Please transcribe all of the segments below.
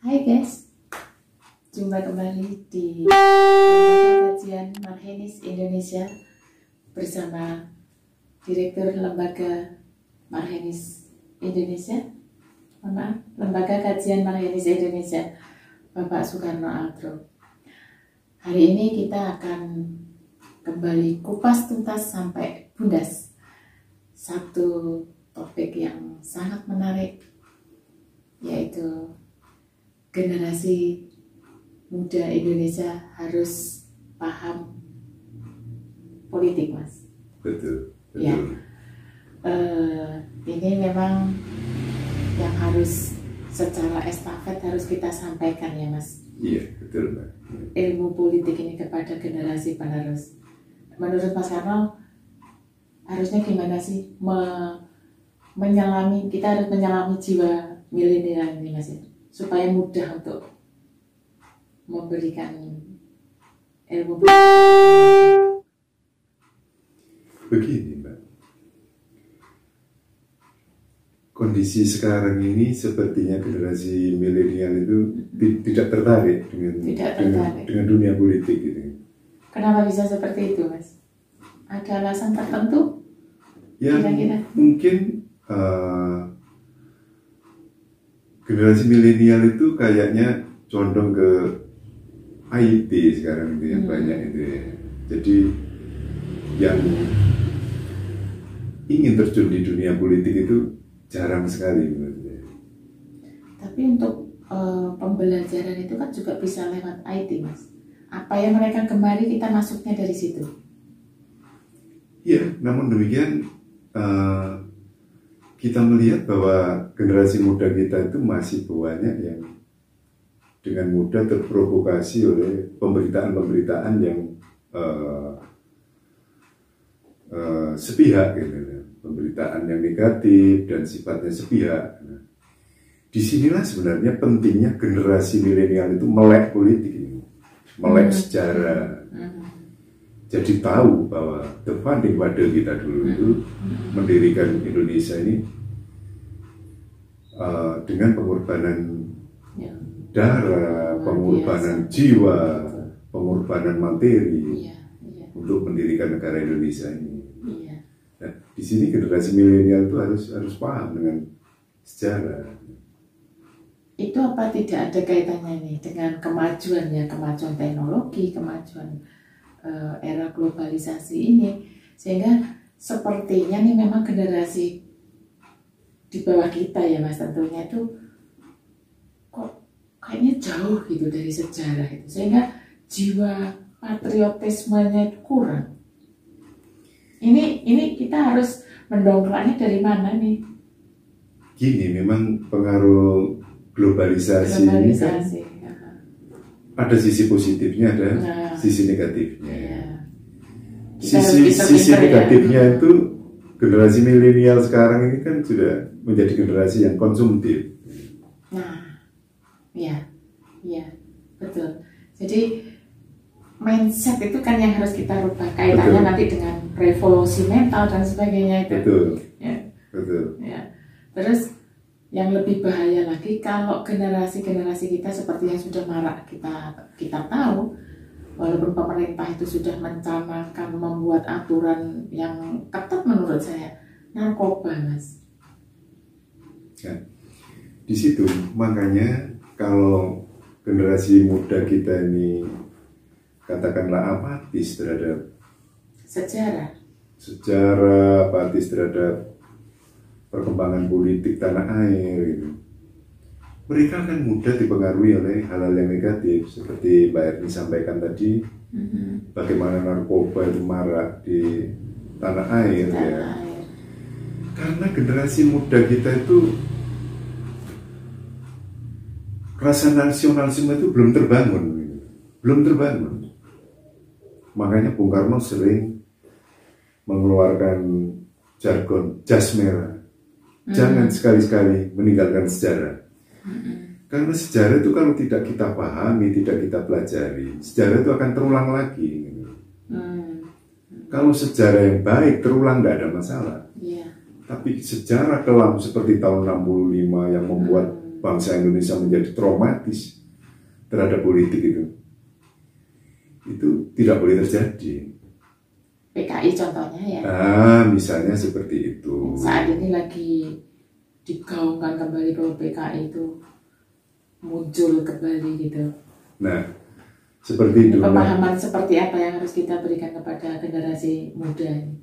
Hai guys, jumpa kembali di Lembaga Kajian Marhenis Indonesia bersama Direktur Lembaga Marhenis Indonesia, Lembaga Kajian Marhenis Indonesia, Bapak Soekarno Altro. Hari ini kita akan kembali kupas tuntas sampai bundas satu topik yang sangat menarik, yaitu generasi muda Indonesia harus paham politik, Mas. Betul. Ya, ini memang yang harus secara estafet harus kita sampaikan ya, Mas. Iya, betul, Mbak. Ilmu politik ini kepada generasi penerus. Menurut Mas Karno, harusnya gimana sih kita harus menyelami jiwa milenial ini, Mas, ya? Supaya mudah untuk memberikan ilmu. Begini, Mbak. Kondisi sekarang ini sepertinya generasi milenial itu tidak tertarik dengan dunia politik gitu. Kenapa bisa seperti itu, Mas? Ada alasan tertentu? Ya, Kira-kira? mungkin generasi milenial itu kayaknya condong ke IT sekarang itu yang banyak itu ya. Jadi yang ingin terjun di dunia politik itu jarang sekali menurut saya. Tapi untuk pembelajaran itu kan juga bisa lewat IT, Mas. Apa yang mereka gemari kita masuknya dari situ. Ya, namun demikian kita melihat bahwa generasi muda kita itu masih banyak yang dengan mudah terprovokasi oleh pemberitaan-pemberitaan yang sepihak gitu, pemberitaan yang negatif dan sifatnya sepihak. Nah, disinilah sebenarnya pentingnya generasi milenial itu melek politik ini, melek sejarah. Jadi tahu bahwa the founding father kita dulu itu mendirikan Indonesia ini dengan pengorbanan darah, pengorbanan jiwa, pengorbanan materi untuk mendirikan negara Indonesia ini. Nah, di sini generasi milenial itu harus paham dengan sejarah. Itu apa tidak ada kaitannya nih dengan kemajuan teknologi, kemajuan era globalisasi ini, sehingga sepertinya nih memang generasi di bawah kita ya, Mas, tentunya itu kok kayaknya jauh gitu dari sejarah itu, sehingga jiwa patriotismenya itu kurang. Ini kita harus mendongkraknya dari mana nih? Gini, memang pengaruh globalisasi. Ini kan ada sisi positifnya, ada sisi negatifnya. Ya. Sisi negatifnya itu generasi milenial sekarang ini kan sudah menjadi generasi yang konsumtif. Nah, ya, betul. Jadi mindset itu kan yang harus kita rubah, kaitannya nanti dengan revolusi mental dan sebagainya itu. Betul. Ya. Betul. Ya. Terus yang lebih bahaya lagi kalau generasi kita seperti yang sudah marak kita tahu, walaupun pemerintah itu sudah mencanangkan membuat aturan yang ketat menurut saya, narkoba, Mas. Ya. Di situ makanya kalau generasi muda kita ini katakanlah apatis terhadap sejarah, apatis terhadap perkembangan politik tanah air gitu. Mereka akan mudah dipengaruhi oleh hal-hal yang negatif seperti Mbak Erni sampaikan tadi, bagaimana narkoba itu marak di tanah air ya. Karena generasi muda kita itu rasa nasionalisme itu belum terbangun gitu. Makanya Bung Karno sering mengeluarkan jargon jas merah. Jangan sekali-sekali meninggalkan sejarah. Karena sejarah itu kalau tidak kita pahami, tidak kita pelajari, sejarah itu akan terulang lagi gitu. Kalau sejarah yang baik terulang nggak ada masalah. Tapi sejarah kelam seperti tahun 65 yang membuat bangsa Indonesia menjadi traumatis terhadap politik itu tidak boleh terjadi. PKI contohnya ya. Misalnya seperti itu. Saat ini lagi digaungkan kembali bahwa PKI itu muncul kembali gitu. Nah, seperti itu. Pemahaman seperti apa yang harus kita berikan kepada generasi muda ini?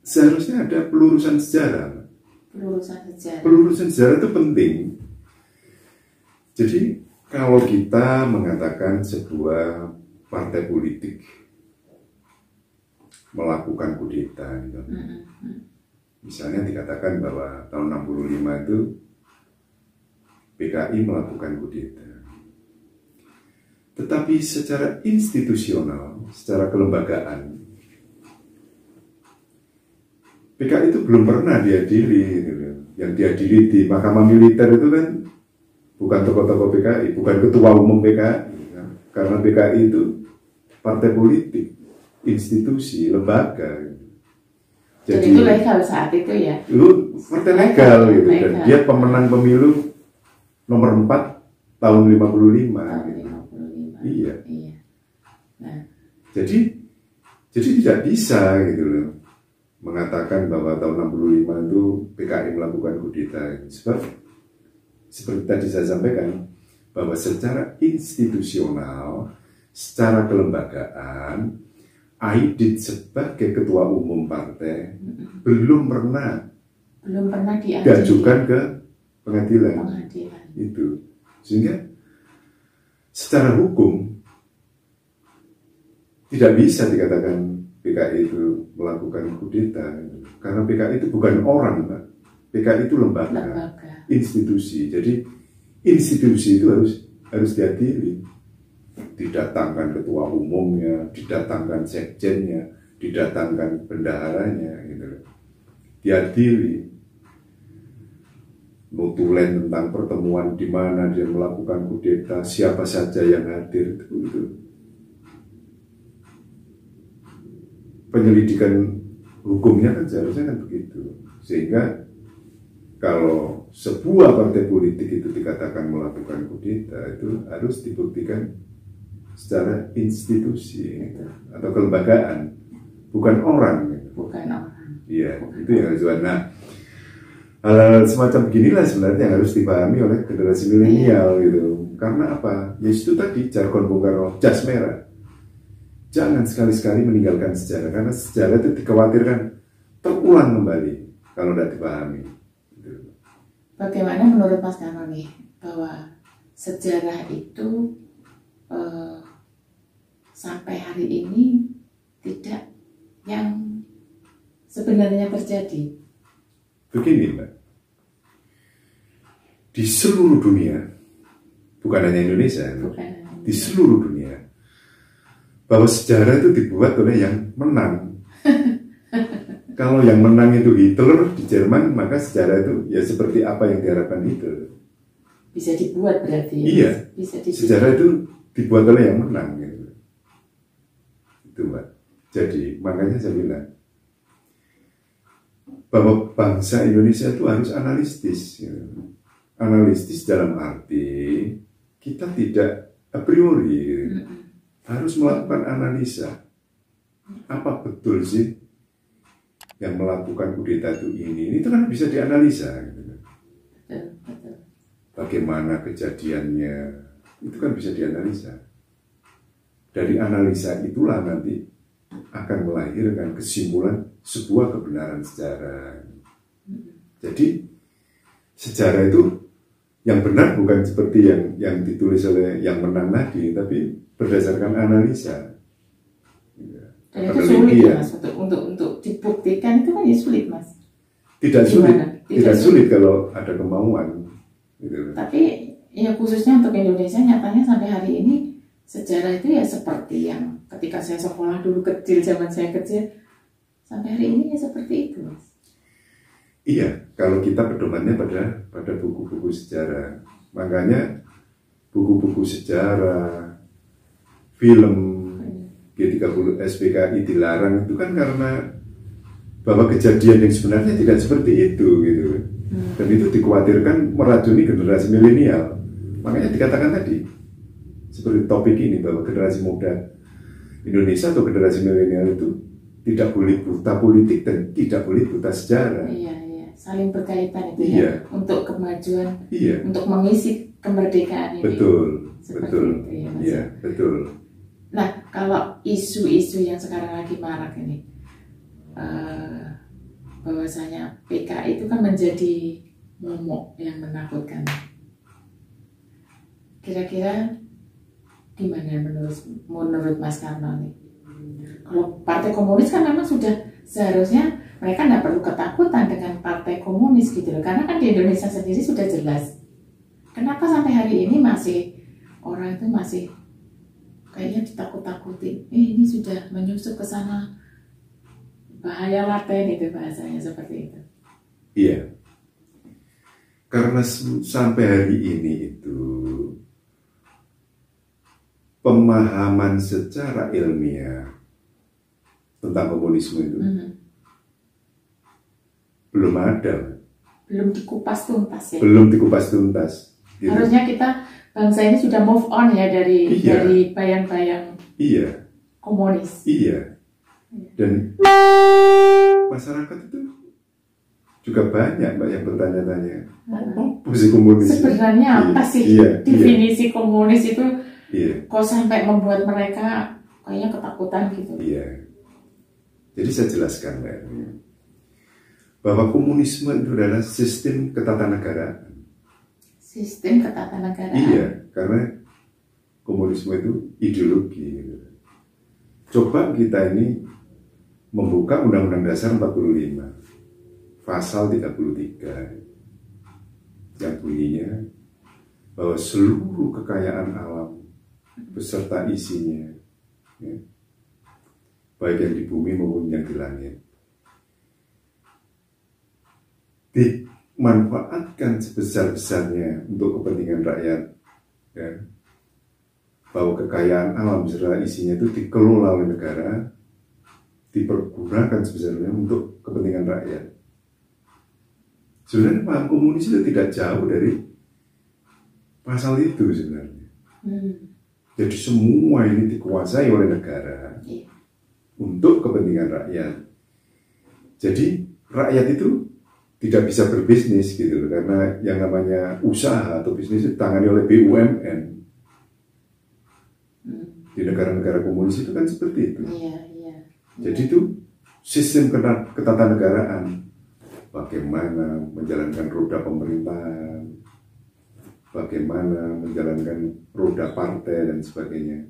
Seharusnya ada pelurusan sejarah. Pelurusan sejarah itu penting. Jadi kalau kita mengatakan sebuah partai politik melakukan kudeta, gitu. Misalnya dikatakan bahwa tahun 65 itu PKI melakukan kudeta. Tetapi secara institusional, secara kelembagaan, PKI itu belum pernah diadili. Gitu. Yang diadili di Mahkamah Militer itu kan bukan tokoh-tokoh PKI, bukan ketua umum PKI. Karena PKI itu partai politik, institusi, lembaga. Jadi itu legal saat itu ya? Itu partai legal gitu. Dan dia pemenang pemilu nomor 4 tahun 55. Iya. Nah. Jadi tidak bisa gitu loh mengatakan bahwa tahun 65 itu PKI melakukan kudeta. Sebab seperti tadi saya sampaikan bahwa secara institusional, secara kelembagaan, Aidit sebagai ketua umum partai belum pernah diajukan ke pengadilan. Itu sehingga secara hukum tidak bisa dikatakan PKI itu melakukan kudeta karena PKI itu bukan orang, Pak. PKI itu lembaga. Institusi. Jadi institusi itu harus diadili. Didatangkan ketua umumnya, didatangkan sekjennya, didatangkan bendaharanya, gitu. Diadili. Notulen tentang pertemuan di mana dia melakukan kudeta, siapa saja yang hadir itu. Penyelidikan hukumnya kan seharusnya kan begitu. Sehingga kalau sebuah partai politik itu dikatakan melakukan kudeta, itu harus dibuktikan secara institusi gitu, atau kelembagaan, bukan orang. Gitu. Bukan orang. Iya, itu yang harus. Nah, hal-hal semacam beginilah sebenarnya yang harus dipahami oleh generasi milenial gitu. Karena apa? Ya itu tadi jargon Bung Karno, jas merah. Jangan sekali-sekali meninggalkan sejarah, karena sejarah itu dikhawatirkan terulang kembali kalau tidak dipahami. Gitu. Bagaimana menurut Mas Karno nih bahwa sejarah itu sampai hari ini tidak yang sebenarnya terjadi? Begini, Mbak, di seluruh dunia, bukan hanya Indonesia, di seluruh dunia, bahwa sejarah itu dibuat oleh yang menang. Kalau yang menang itu Hitler di Jerman, maka sejarah itu ya seperti apa yang diharapkan Hitler. Bisa dibuat berarti. Iya. Sejarah itu dibuat oleh yang menang. Gitu. Itu, Mbak. Jadi makanya saya bilang bahwa bangsa Indonesia itu harus analitis. Gitu. Analitis dalam arti kita tidak a priori. Gitu. Harus melakukan analisa. Apa betul sih yang melakukan kudeta itu ini? Itu kan bisa dianalisa. Gitu. Bagaimana kejadiannya, itu kan bisa dianalisa. Dari analisa itulah nanti akan melahirkan kesimpulan sebuah kebenaran sejarah. Jadi sejarah itu yang benar bukan seperti yang ditulis oleh yang menang tadi, tapi berdasarkan analisa. Dan itu sulit ya, Mas, untuk dibuktikan itu kan ya sulit, Mas. Tidak sulit kalau ada kemauan. Gitu. Tapi ya khususnya untuk Indonesia nyatanya sampai hari ini sejarah itu ya seperti yang ketika saya sekolah dulu kecil, zaman saya kecil, sampai hari ini ya seperti itu, Mas. Iya, kalau kita pedomannya pada buku-buku sejarah. Makanya buku-buku sejarah, film G30 SPKI dilarang itu kan karena bahwa kejadian yang sebenarnya tidak seperti itu gitu. Dan itu dikhawatirkan meracuni generasi milenial. Makanya dikatakan tadi, seperti topik ini, bahwa generasi muda Indonesia atau generasi milenial itu tidak boleh buta politik dan tidak boleh buta sejarah. Iya, saling berkaitan itu iya. Ya, untuk kemajuan, iya. Untuk mengisi kemerdekaan ini. Betul, seperti betul, itu, ya, Mas. Iya, betul. Nah, kalau isu-isu yang sekarang lagi marak ini, bahwasanya PKI itu kan menjadi momok yang menakutkan. Kira-kira gimana menurut Mas Karno nih? Kalau Partai Komunis kan memang sudah seharusnya mereka tidak perlu ketakutan dengan Partai Komunis gitu loh, karena kan di Indonesia sendiri sudah jelas. Kenapa sampai hari ini masih orang itu masih kayaknya ditakut-takutin? Ini sudah menyusup ke sana, bahaya laten itu bahasanya seperti itu. Iya. Karena sampai hari ini itu pemahaman secara ilmiah tentang komunisme itu belum ada. Belum dikupas tuntas ya. Belum dikupas tuntas. Gitu. Harusnya kita bangsa ini sudah move on ya dari bayang-bayang komunis. Iya. Dan masyarakat itu juga banyak Mbak yang bertanya-tanya, apa sih komunis? Sebenarnya apa sih definisi komunis itu? Kok sampai membuat mereka kayaknya ketakutan gitu? Iya. Jadi saya jelaskan Mbak, bahwa komunisme itu adalah sistem ketatanegaraan. Sistem ketatanegaraan. Iya, karena komunisme itu ideologi. Coba kita ini membuka Undang-Undang Dasar 45, pasal 33, yang bunyinya bahwa seluruh kekayaan alam beserta isinya, ya, baik yang di bumi maupun yang di langit, dimanfaatkan sebesar-besarnya untuk kepentingan rakyat, ya. Bahwa kekayaan alam beserta isinya itu dikelola oleh negara, dipergunakan sebesarnya untuk kepentingan rakyat. Sebenarnya paham komunis itu tidak jauh dari pasal itu sebenarnya. Jadi semua ini dikuasai oleh negara untuk kepentingan rakyat. Jadi rakyat itu tidak bisa berbisnis gitu loh, karena yang namanya usaha atau bisnis itu ditangani oleh BUMN. Di negara-negara komunis itu kan seperti itu. Jadi itu sistem ketatanegaraan, bagaimana menjalankan roda pemerintahan, bagaimana menjalankan roda partai dan sebagainya.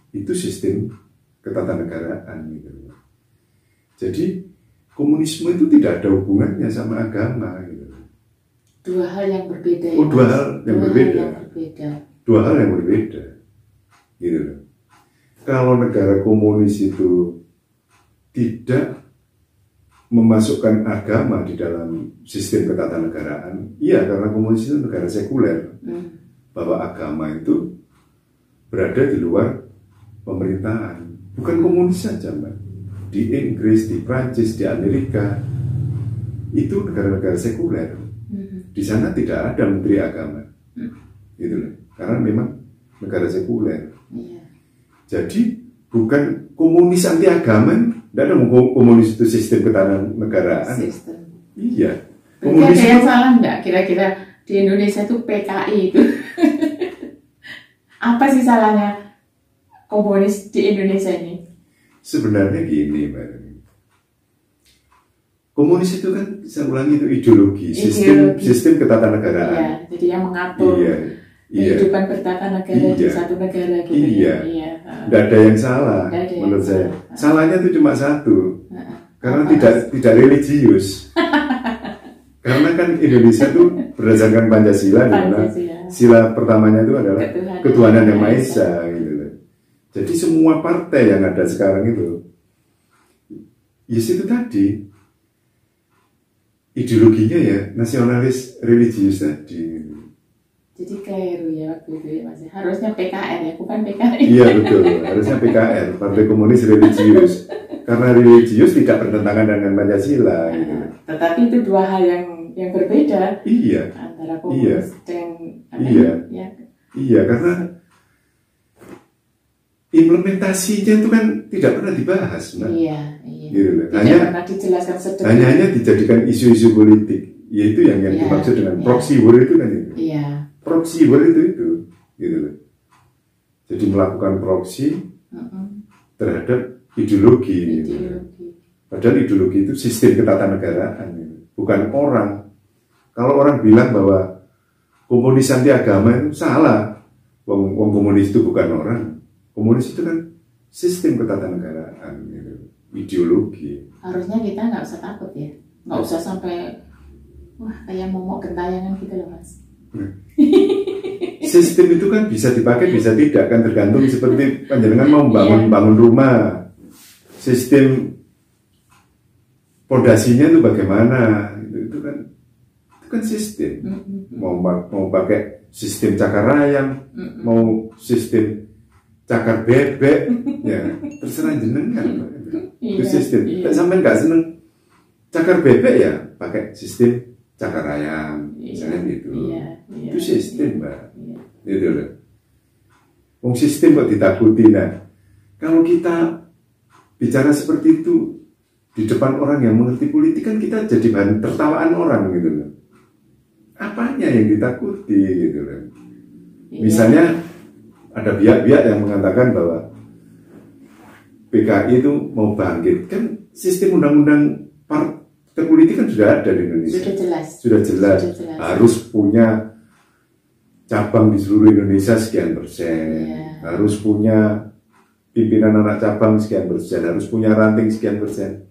Itu sistem ketatanegaraan gitu. Jadi komunisme itu tidak ada hubungannya sama agama gitu. Dua hal yang berbeda. Dua hal yang berbeda. Dua hal yang berbeda. Gitu. Kalau negara komunis itu tidak memasukkan agama di dalam sistem ketatanegaraan, iya, karena komunis itu negara sekuler, bahwa agama itu berada di luar pemerintahan. Bukan komunis saja, Mbak. Di Inggris, di Prancis, di Amerika, itu negara-negara sekuler. Di sana tidak ada menteri agama, gitu loh. Karena memang negara sekuler. Jadi bukan komunis anti agama, tidak ada komunis itu sistem ketatanegaraan. Iya. Komunis ada yang salah nggak kira-kira di Indonesia itu PKI itu? Apa sih salahnya komunis di Indonesia ini? Sebenarnya gini, Mbak. Komunis itu kan, saya ulangi, itu ideologi. Sistem ketatanegaraan. Iya, jadi yang mengatur kehidupan bertatanegaraan di satu negara gitu. Iya. Tidak ada yang salah menurut saya. Salahnya itu cuma satu, karena tidak religius. Karena kan Indonesia itu berdasarkan Pancasila, di mana sila pertamanya itu adalah ketuhanan yang Maha Esa gitu. Jadi semua partai yang ada sekarang itu, itu tadi ideologinya ya nasionalis religius tadi. Jadi keliru ya waktu itu ya Mas. Harusnya PKR ya, bukan PKI. Iya betul, harusnya PKR, Partai Komunis Religius. karena religius tidak bertentangan dengan Pancasila. Gitu. Tetapi itu dua hal yang berbeda. Iya. Antara komunis dan Iya, karena implementasinya itu kan tidak pernah dibahas, Mbak. Iya. Gitu. Tidak pernah dijelaskan sedetail. Hanya dijadikan isu-isu politik, yaitu yang dimaksud dengan proxy war itu kan itu. Iya. Proxy war itu, gitu loh. Jadi melakukan proxy terhadap ideologi. Gitu. Padahal ideologi itu sistem ketatanegaraan, gitu. Bukan orang. Kalau orang bilang bahwa komunis anti agama itu salah. Wong komunis itu bukan orang. Komunis itu kan sistem ketatanegaraan, gitu. Ideologi. Harusnya kita nggak usah takut ya, nggak usah sampai kayak momok gentayangan gitu loh Mas. Sistem itu kan bisa dipakai, bisa tidak, kan tergantung seperti panjenengan mau bangun rumah. Sistem pondasinya itu bagaimana? Itu kan sistem. Mau pakai sistem cakar ayam, mau sistem cakar bebek, ya terserah jenengan. Itu sistem. Sampai nggak seneng cakar bebek ya pakai sistem cakar ayam, misalnya gitu. Itu sistem, Mbak. Gitu loh. Wong sistem kok ditakuti. Nah, kalau kita bicara seperti itu di depan orang yang mengerti politik kan kita jadi bahan tertawaan orang gitu loh. Apanya yang ditakuti gitu loh. Misalnya ada pihak-pihak yang mengatakan bahwa PKI itu mau bangkit, kan sistem undang-undang partai politik kan sudah ada di Indonesia. Sudah jelas. Harus punya cabang di seluruh Indonesia sekian persen, harus punya pimpinan anak cabang sekian persen, harus punya ranting sekian persen.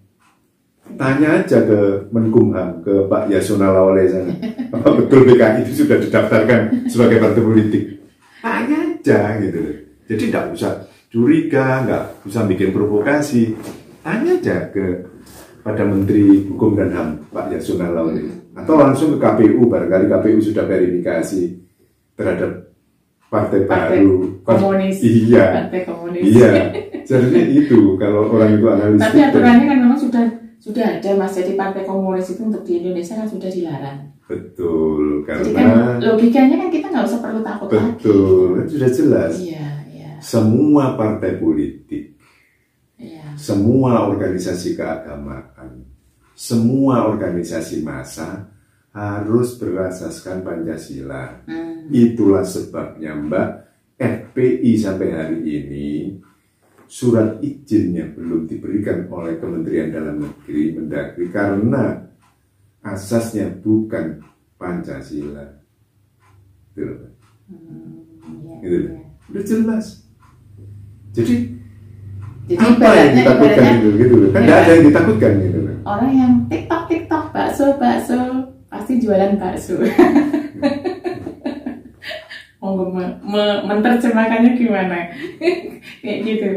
Tanya aja ke Menkumham, ke Pak Yasona Lawale sana, apa betul PKI itu sudah didaftarkan sebagai partai politik? Tanya aja gitu. Jadi tidak usah curiga, nggak usah bikin provokasi. Tanya aja pada Menteri Hukum dan HAM Pak Yasona Lawale, atau langsung ke KPU, barangkali KPU sudah verifikasi terhadap partai baru, komunis. Partai komunis. Iya, seharusnya itu kalau orang itu analis. Tapi aturannya kan memang sudah ada Mas, jadi partai komunis itu untuk di Indonesia kan sudah dilarang. Betul, karena jadi kan logikanya kan kita nggak usah perlu takut lagi. Betul, kan sudah jelas. Iya. Semua partai politik, semua organisasi keagamaan, semua organisasi massa harus berasaskan Pancasila. Itulah sebabnya Mbak, FPI sampai hari ini surat izinnya belum diberikan oleh Kementerian Dalam Negeri, Mendagri, karena asasnya bukan Pancasila. Gitu. Gitu. Udah jelas. Jadi apa yang ditakutkan gitu. Kan tidak ada yang ditakutkan gitu. Orang yang TikTok bakso pasti jualan bakso. Menerjemahkannya gimana? Kayak gitu.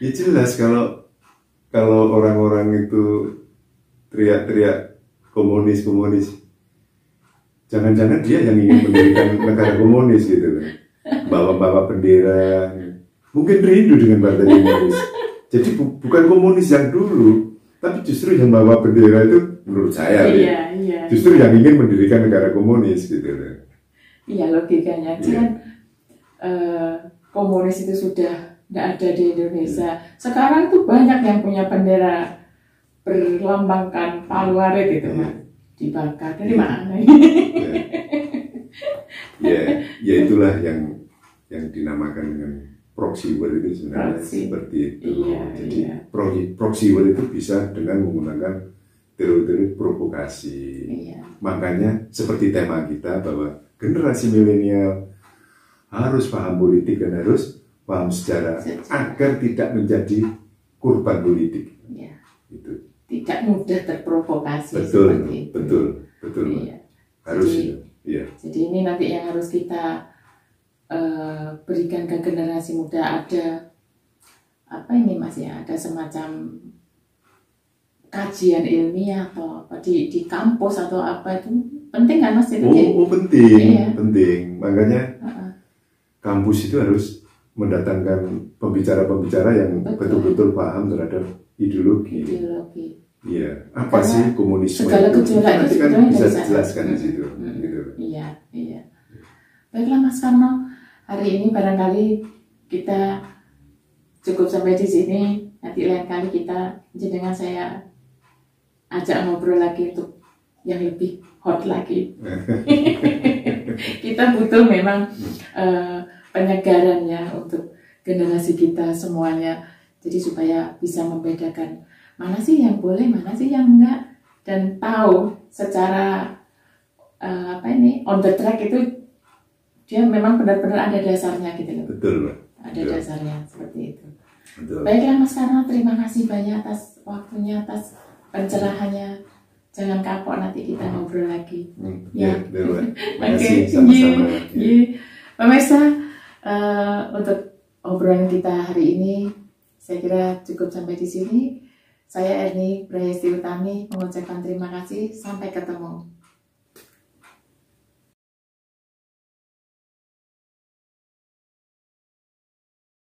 Ya jelas kalau orang-orang itu teriak-teriak komunis, jangan-jangan dia yang ingin mendirikan negara komunis gitu kan. Bawa-bawa bendera, mungkin rindu dengan partai komunis. Jadi bukan komunis yang dulu, tapi justru yang bawa bendera itu menurut saya justru yang ingin mendirikan negara komunis gitu. Iya, logikanya kan komunis itu sudah tidak ada di Indonesia. Sekarang tuh banyak yang punya bendera berlambangkan Palu Arit itu, dibakar. Dari mana? Ya itulah yang dinamakan dengan proxy war itu sebenarnya seperti itu. Jadi proxy war itu bisa dengan menggunakan teori-teori provokasi. Makanya seperti tema kita bahwa generasi milenial harus paham politik dan harus paham sejarah agar tidak menjadi kurban politik. Itu. Tidak mudah terprovokasi. Betul. Harus. Jadi ini nanti yang harus kita berikan ke generasi muda, ada apa ini Mas ya, ada semacam kajian ilmiah atau apa di kampus atau apa, itu penting kan Mas itu? Penting. Makanya kampus itu harus mendatangkan pembicara-pembicara yang betul-betul paham terhadap ideologi. Iya, apa Karena sih komunisme segala itu? gejolak itu Nanti kan sebetulnya bisa dari sana. dijelaskan di situ. Gitu. Iya. Baiklah Mas Karno, hari ini barangkali kita cukup sampai di sini. Nanti lain kali kita jenengan saya ajak ngobrol lagi untuk yang lebih hot lagi. Kita butuh memang penyegaran ya untuk generasi kita semuanya. Jadi supaya bisa membedakan mana sih yang boleh, mana sih yang enggak, dan tahu secara on the track itu dia memang benar-benar ada dasarnya gitu loh. Betul, Pak. Ada dasarnya seperti itu. Betul. Baiklah Mas Karno, terima kasih banyak atas waktunya, atas pencerahannya. Jangan kapok, nanti kita ngobrol lagi. Ya, terima Oke, kasih sama-sama. Pemirsa, untuk obrolan kita hari ini saya kira cukup sampai di sini. Saya Erni Brahesti Utami mengucapkan terima kasih. Sampai ketemu.